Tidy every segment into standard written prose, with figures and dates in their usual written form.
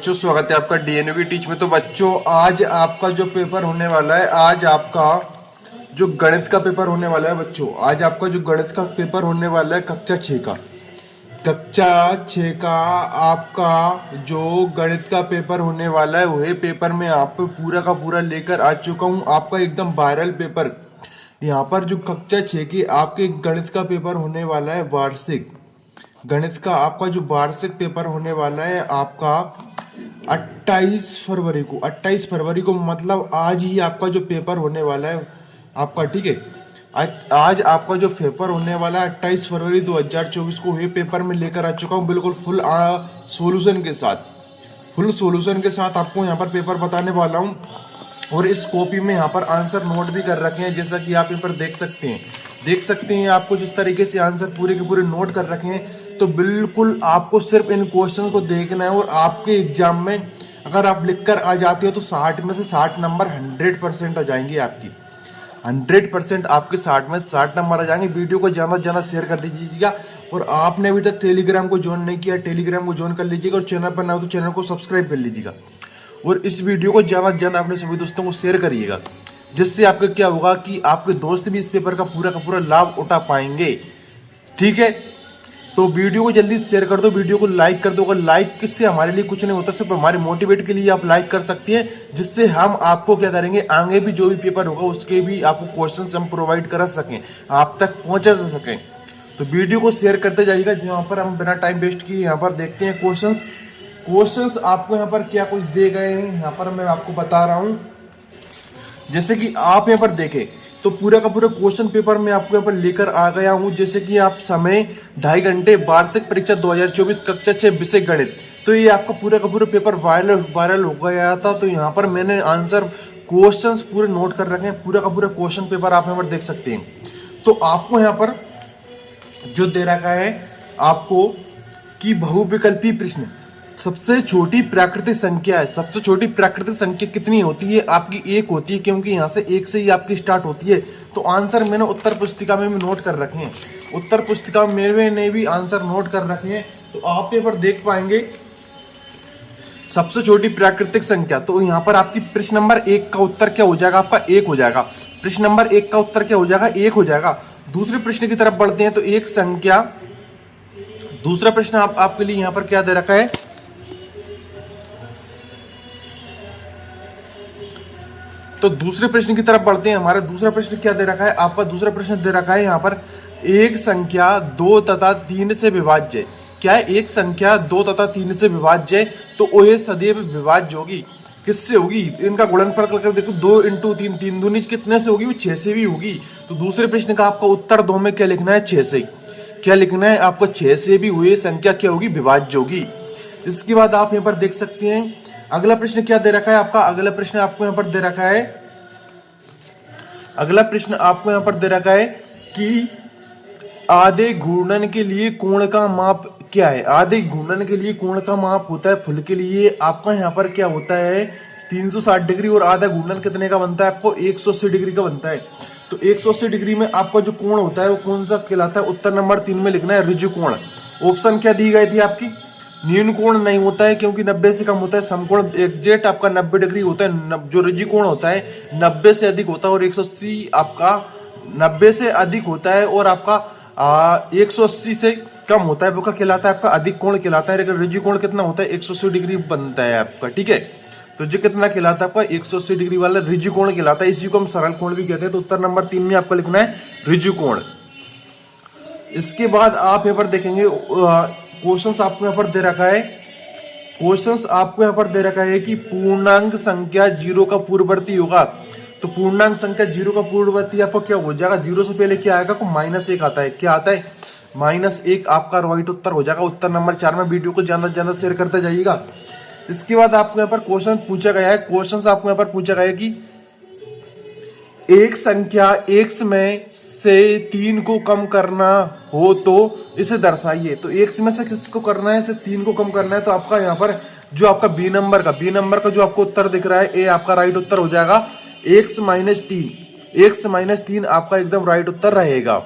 बच्चों, स्वागत है आपका डीएनयू की टीच में। तो बच्चों, आज आपका जो पेपर होने वाला है, आज आपका जो गणित का पेपर होने वाला है बच्चों, आज आपका जो गणित का पेपर होने वाला है कक्षा 6 का आपका जो गणित का पेपर होने वाला है, वही पेपर में आप पूरा का पूरा लेकर आ चुका हूँ। आपका एकदम वायरल पेपर यहाँ पर जो कक्षा 6 की आपके गणित का पेपर होने वाला है, वार्षिक गणित का आपका जो वार्षिक पेपर होने वाला है आपका 28 फरवरी को मतलब आज ही आपका जो पेपर होने वाला है आपका, ठीक है। आज आपका जो पेपर होने वाला है 28 फरवरी 2024 को ये पेपर में लेकर आ चुका हूँ, बिल्कुल फुल सॉल्यूशन के साथ आपको यहाँ पर पेपर बताने वाला हूँ। और इस कॉपी में यहाँ पर आंसर नोट भी कर रखे हैं, जैसा कि आप यहाँ पर देख सकते हैं आपको जिस तरीके से आंसर पूरे के पूरे नोट कर रखे हैं। तो बिल्कुल आपको सिर्फ इन क्वेश्चन को देखना है और आपके एग्जाम में अगर आप लिखकर आ जाते हो तो 60 में से 60 नंबर 100% आ जाएंगे आपकी। 100% आपके 60 में 60 नंबर आ जाएंगे। वीडियो को ज़्यादा से ज़्यादा शेयर कर दीजिएगा। और आपने अभी तक टेलीग्राम को ज्वाइन नहीं किया, टेलीग्राम को ज्वाइन कर लीजिएगा। और चैनल पर ना हो तो चैनल को सब्सक्राइब कर लीजिएगा। और इस वीडियो को ज़्यादा से ज़्यादा अपने सभी दोस्तों को शेयर करिएगा, जिससे आपका क्या होगा कि आपके दोस्त भी इस पेपर का पूरा लाभ उठा पाएंगे, ठीक है। तो वीडियो को जल्दी शेयर कर दो, वीडियो को लाइक कर दो। अगर लाइक से हमारे लिए कुछ नहीं होता, सिर्फ हमारे मोटिवेट के लिए आप लाइक कर सकती हैं, जिससे हम आपको क्या करेंगे, आगे भी जो भी पेपर होगा उसके भी आपको क्वेश्चंस हम प्रोवाइड करा सकें, आप तक पहुंचा सकें। तो वीडियो को शेयर करते जाइएगा। यहाँ पर हम बिना टाइम वेस्ट किए यहाँ पर देखते हैं क्वेश्चंस आपको यहाँ पर क्या कुछ दे गए हैं। यहाँ पर मैं आपको बता रहा हूँ, जैसे कि आप यहाँ पर देखें तो पूरा का पूरा क्वेश्चन पेपर में आपको यहाँ पर लेकर आ गया हूँ। जैसे कि आप समय 2.5 घंटे वार्षिक परीक्षा 2024 कक्षा 6 विषय गणित। तो ये आपका पूरा का पूरा पेपर वायरल हो गया था। तो यहाँ पर मैंने आंसर क्वेश्चंस पूरे नोट कर रखे हैं, पूरा का पूरा क्वेश्चन पेपर आप यहाँ पर देख सकते हैं। तो आपको यहाँ पर जो दे रखा है आपको कि बहुविकल्पी प्रश्न, सबसे छोटी प्राकृतिक संख्या है। सबसे छोटी प्राकृतिक संख्या कितनी होती है आपकी? 1 होती है, क्योंकि यहाँ से 1 से ही आपकी स्टार्ट होती है। तो आंसर मैंने उत्तर पुस्तिका में भी नोट कर रखे हैं, उत्तर पुस्तिका में मैंने भी आंसर नोट कर रखे हैं। तो आप यहाँ पर देख पाएंगे सबसे छोटी प्राकृतिक संख्या। तो यहाँ पर आपकी प्रश्न नंबर 1 का उत्तर क्या हो जाएगा? आपका 1 हो जाएगा। प्रश्न नंबर 1 का उत्तर क्या हो जाएगा? 1 हो जाएगा। दूसरे प्रश्न की तरफ बढ़ते हैं। तो एक संख्या, दूसरा प्रश्न आपके लिए यहाँ पर क्या दे रखा है? तो दूसरे प्रश्न की तरफ बढ़ते हैं। हमारा दूसरा प्रश्न क्या दे रखा है? आपका दूसरा प्रश्न दे रखा है यहाँ पर, एक संख्या 2 तथा 3 से विभाज्य है। क्या है? एक संख्या 2 तथा 3 से विभाज्य है, तो वो ये सदैव विभाज्य होगी। किससे होगी? इनका गुणनफल करके देखो, 2 × 3, 3 दूनी कितने से होगी? वो 6 से भी होगी। तो दूसरे प्रश्न का आपका उत्तर 2 में क्या लिखना है? 6 से। क्या लिखना है आपको? 6 से भी हुई संख्या क्या होगी? विभाज्य होगी। इसके बाद आप यहाँ पर देख सकते हैं अगला प्रश्न क्या दे रखा है आपका। अगला प्रश्न आपको यहाँ पर दे रखा है, अगला प्रश्न आपको यहाँ पर दे रखा है कि आधे घूर्णन के लिए कोण का माप क्या है? आधे घूर्णन के लिए कोण का माप होता है फुल के लिए आपका यहाँ पर क्या होता है? 360 डिग्री। और आधा घूर्णन कितने का बनता है? आपको 180 डिग्री का बनता है। तो 180 डिग्री में आपका जो कोण होता है वो कौन सा कहलाता है? उत्तर नंबर 3 में लिखना है, ऋजु कोण। ऑप्शन क्या दी गई थी आपकी? न्यून कोण नहीं होता है, क्योंकि 90 से कम होता है। समकोण एग्जैक्ट आपका 90 डिग्री होता है। जो ऋजु कोण होता है 90 से अधिक होता है, और 180 आपका 90 से अधिक होता है, और आपका 180 से कम होता है, वो क्या कहलाता है? आपका अधिक कोण कहलाता है। लेकिन ऋजु कोण कितना होता है? 180 डिग्री बनता है आपका, ठीक है। तो जो कितना कहलाता है आपका? 180 डिग्री वाला ऋजु कोण कहलाता है। इसी को हम सरल कोण भी कहते हैं। तो उत्तर नंबर 3 में आपको लिखना है ऋजु कोण। इसके बाद आप यहाँ पर देखेंगे क्वेश्चंस आपको यहाँ पर दे रखा है, क्वेश्चंस आपको यहाँ पर दे रखा है कि पूर्णांक संख्या 0 का पूर्ववर्ती होगा। तो पूर्णांक संख्या 0 का पूर्ववर्ती आपको क्या हो जाएगा? 0 से पहले क्या आएगा? को -1 आता है। क्या आता है? -1 आपका राइट उत्तर हो जाएगा। उत्तर नंबर 4 में। वीडियो को ज्यादा से ज्यादा शेयर करते जाइएगा। इसके बाद आपको यहाँ पर क्वेश्चन पूछा गया है, क्वेश्चन आपको यहाँ पर पूछा गया है कि एक संख्या x में से 3 को कम करना हो तो इसे दर्शाइए। तो x में से किसको करना है? इसे 3 को कम करना है। तो आपका यहाँ पर जो आपका बी नंबर का जो आपको उत्तर दिख रहा है, ए आपका राइट उत्तर हो जाएगा। x - 3 आपका एकदम राइट उत्तर रहेगा।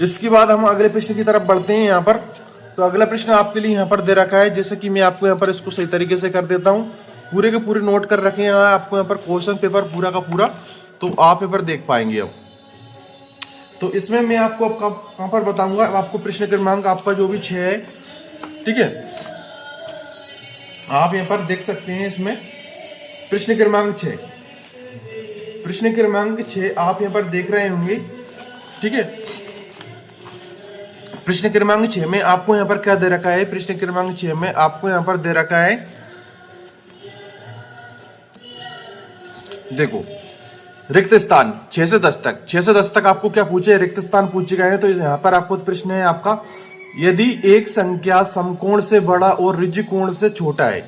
इसके बाद हम अगले प्रश्न की तरफ बढ़ते हैं यहाँ पर। तो अगला प्रश्न आपके लिए यहाँ पर दे रखा है, जैसे कि मैं आपको यहाँ पर इसको सही तरीके से कर देता हूँ। पूरे के पूरे नोट कर रखे हैं आपको यहाँ पर क्वेश्चन पेपर पूरा का पूरा, तो आप पेपर देख पाएंगे। अब तो इसमें मैं आपको अब कहाँ पर बताऊंगा, आपको प्रश्न क्रमांक आपका जो भी 6 है, ठीक है, आप यहाँ पर देख सकते हैं। इसमें प्रश्न क्रमांक 6, प्रश्न क्रमांक 6 आप यहाँ पर देख रहे होंगे, ठीक है। प्रश्न क्रमांक 6 में आपको यहाँ पर क्या दे रखा है, प्रश्न क्रमांक 6 में आपको यहाँ पर दे रखा है, देखो, रिक्त स्थान 6 से 10 तक, 6 से 10 तक आपको क्या पूछे, रिक्त स्थान पूछे गए हैं। तो यहाँ पर आपको प्रश्न है आपका, यदि एक संख्या समकोण से बड़ा और ऋजु कोण से छोटा है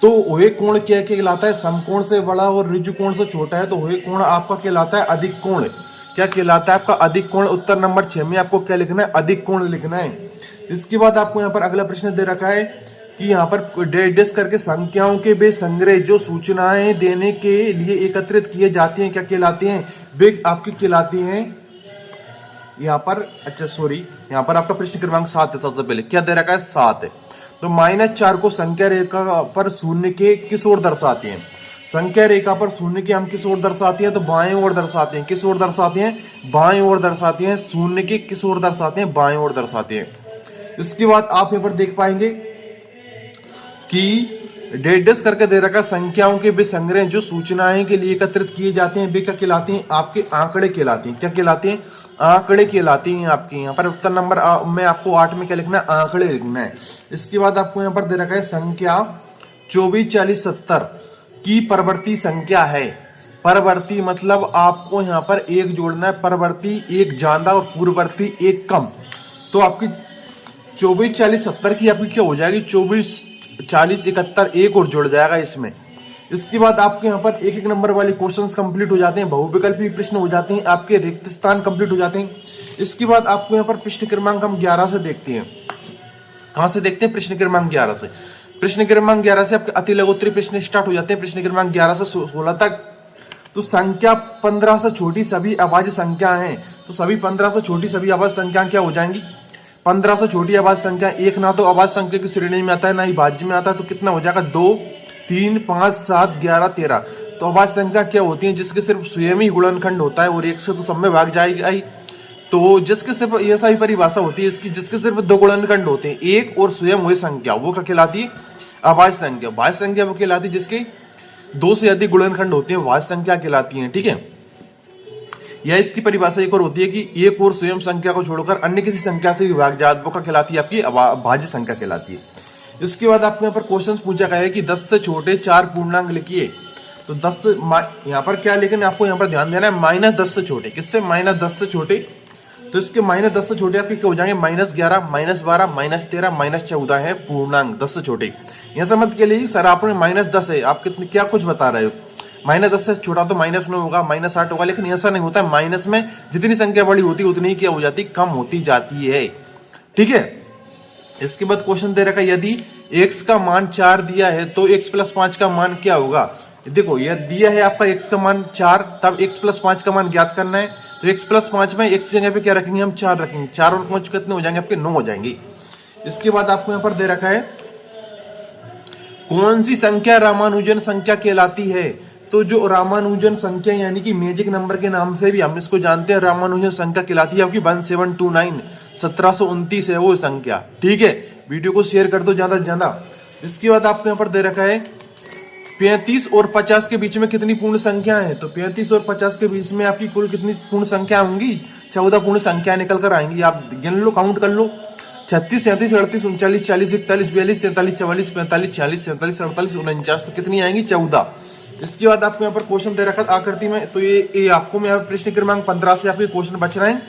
तो वह कोण क्या कहलाता है, समकोण से बड़ा और ऋजु कोण से छोटा है तो वह कोण आपका कहलाता है अधिक कोण। क्या कहलाता है आपका, अधिक कोण। उत्तर नंबर 6 में आपको क्या लिखना है, अधिक कोण लिखना है। इसके बाद आपको यहाँ पर अगला प्रश्न दे रखा है कि यहाँ पर डेस करके संख्याओं के वे संग्रह जो सूचनाएं देने के लिए एकत्रित किए जाते हैं क्या कहलाते हैं, वे आपके कहलाते हैं यहाँ पर, अच्छा सॉरी, यहाँ पर आपका प्रश्न क्रमांक 7 है। सबसे पहले क्या दे रखा है, 7 है। तो -4 को संख्या रेखा पर शून्य के किस ओर दर्शाते हैं, संख्या रेखा पर शून्य के हम किस ओर दर्शाते हैं, तो बाएं ओर दर्शाते हैं। किस ओर दर्शाते हैं, बाएं ओर दर्शाते हैं। शून्य के किस ओर दर्शाते हैं, बाएं ओर दर्शाते हैं। इसके बाद आप यहाँ पर देख पाएंगे कि डेडस करके दे रखा संख्याओं के वे संग्रह जो सूचनाएं के लिए एकत्रित किए जाते हैं वे क्या कहलाते हैं, आपके आंकड़े कहलाते हैं। क्या कहलाते हैं, आंकड़े कहलाते हैं आपके। यहाँ पर उत्तर नंबर में आपको 8 में क्या लिखना है, आंकड़े लिखना है। इसके बाद आपको यहाँ पर दे रखा है संख्या 24, 40, 70 की परवर्ती संख्या है। परवर्ती मतलब आपको यहाँ पर एक जोड़ना है, परवर्ती एक ज्यादा और पूर्ववर्ती एक कम। तो आपकी 24, 40, 70 की आपकी क्या हो जाएगी, 24, 40, 71 एक और जुड़ जाएगा इसमें। इसके बाद आपके यहाँ पर एक नंबर वाले क्वेश्चंस कंप्लीट हो जाते हैं, बहुविकल्पी प्रश्न हो जाते हैं, आपके रिक्त स्थान कंप्लीट हो जाते हैं। इसके बाद आपको यहाँ पर प्रश्न क्रमांक हम 11 से देखते हैं। कहां से देखते हैं, प्रश्न क्रमांक 11 से। प्रश्न क्रमांक 11 से आपके अति लघुत्तरी प्रश्न स्टार्ट हो जाते हैं, प्रश्न क्रमांक 11 से 16 तक। तो संख्या 15 से छोटी सभी अभाज्य संख्या है, तो सभी 15 से छोटी सभी अभाज्य संख्या क्या हो जाएंगी, 15 से छोटी अभाज्य संख्या एक ना तो अभाज्य संख्या की श्रेणी में आता है ना ही भाज्य में आता है, तो कितना हो जाएगा, 2, 3, 5, 7, 11, 13। तो अभाज्य संख्या क्या होती है, जिसके सिर्फ स्वयं ही गुणनखंड होता है और एक से तो सब में भाग जाएगा ही। तो जिसके सिर्फ ऐसा ही परिभाषा होती है इसकी, जिसके सिर्फ 2 गुणनखंड होते हैं, एक और स्वयं वही संख्या, वो क्या कहलाती है, अभाज्य संख्या। भाज्य संख्या वो कहलाती है जिसके 2 से अधिक गुणनखंड होते हैं, भाज्य संख्या कहलाती है, ठीक है। या इसकी परिभाषा एक और होती है कि एक और स्वयं संख्या को छोड़कर अन्य किसी संख्या से विभाज्य वो क्या कहलाती है, आपकी भाज्य संख्या कहलाती है। इसके बाद आपको यहाँ पर क्वेश्चन पूछा गया है कि 10 से छोटे 4 पूर्णांक लिखिए। तो 10 यहाँ पर क्या, लेकिन आपको यहाँ पर ध्यान देना है -10 से छोटे, किससे, -10 से छोटे। तो इसके -10 से छोटे आपके क्या हो जाएंगे, -11, -12, -13, -14 है पूर्णांक 10 से छोटे। यहाँ से मत के लिए सर आपने -10 है, आप कितने क्या कुछ बता रहे हो, -10 से छोटा तो -9 होगा, -8 होगा, लेकिन ऐसा नहीं होता। माइनस में जितनी संख्या बड़ी होती है उतनी ही क्या हो जाती, कम होती जाती है, ठीक है। इसके बाद क्वेश्चन दे रखा है यदि x का मान 4 दिया है तो x + 5 का मान क्या होगा। देखो यह दिया है आपका x का मान 4, तब x + 5 का मान ज्ञात करना है। तो x + 5 में x की जगह पे क्या रखेंगे, हम 4 रखेंगे। 4 और 5 कितने हो जाएंगे, आपके 9 हो जाएंगे। इसके बाद आपको यहाँ पर दे रखा है कौन सी संख्या रामानुजन संख्या कहलाती है। तो जो रामानुजन संख्या यानी कि मैजिक नंबर के नाम से भी हम इसको जानते हैं, रामानुजन संख्या कहलाती है आपकी 1729, 1729 है वो संख्या, ठीक है। वीडियो को शेयर कर दो ज्यादा से ज्यादा। इसके बाद आपको यहाँ पर दे रखा है 35 और 50 के बीच में कितनी पूर्ण संख्या है। तो 35 और 50 के बीच में आपकी कुल कितनी पूर्ण संख्या होंगी, 14 पूर्ण संख्या निकल कर आएंगी। आप गिन लो, काउंट कर लो, 36, 37, 38, 39, 40, 41, 42, 43, 44, 45, 46, 47, 48, 49, तो कितनी आएंगी, 14। इसके बाद आपको यहाँ पर क्वेश्चन दे रखा आकृति में, तो ये आपको मैं प्रश्न क्रमांक 15 से आपके क्वेश्चन बच रहे हैं।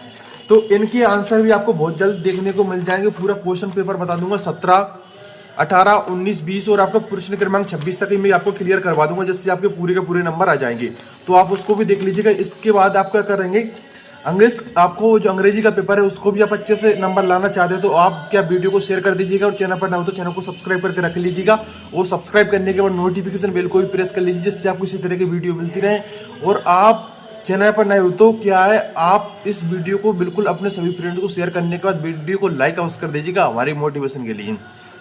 तो इनके आंसर भी आपको बहुत जल्द देखने को मिल जाएंगे। पूरा क्वेश्चन पेपर बता दूंगा 17, 18, 19, 20 और आपका प्रश्न क्रमांक 26 तक ही मैं आपको क्लियर करवा दूंगा, जिससे आपके पूरे के पूरे नंबर आ जाएंगे। तो आप उसको भी देख लीजिएगा। इसके बाद आप क्या करेंगे, आपको जो अंग्रेजी का पेपर है उसको भी आप अच्छे से नंबर लाना चाहते हो तो आप क्या वीडियो को शेयर कर दीजिएगा, और चैनल पर ना हो तो चैनल को सब्सक्राइब करके रख लीजिएगा। और सब्सक्राइब करने के बाद नोटिफिकेशन बेल को भी प्रेस कर लीजिए, जिससे आपको इसी तरह की वीडियो मिलती रहे और आप चैनल पर नए हो तो क्या है, आप इस वीडियो को बिल्कुल अपने सभी फ्रेंड को शेयर करने के बाद वीडियो को लाइक अवश्य कर दीजिएगा हमारी मोटिवेशन के लिए।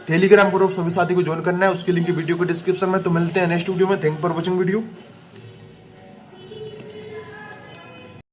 टेलीग्राम ग्रुप सभी साथी को ज्वाइन करना है, उसके लिंक वीडियो को डिस्क्रिप्शन में। तो मिलते हैं नेक्स्ट वीडियो में। Thank for watching video.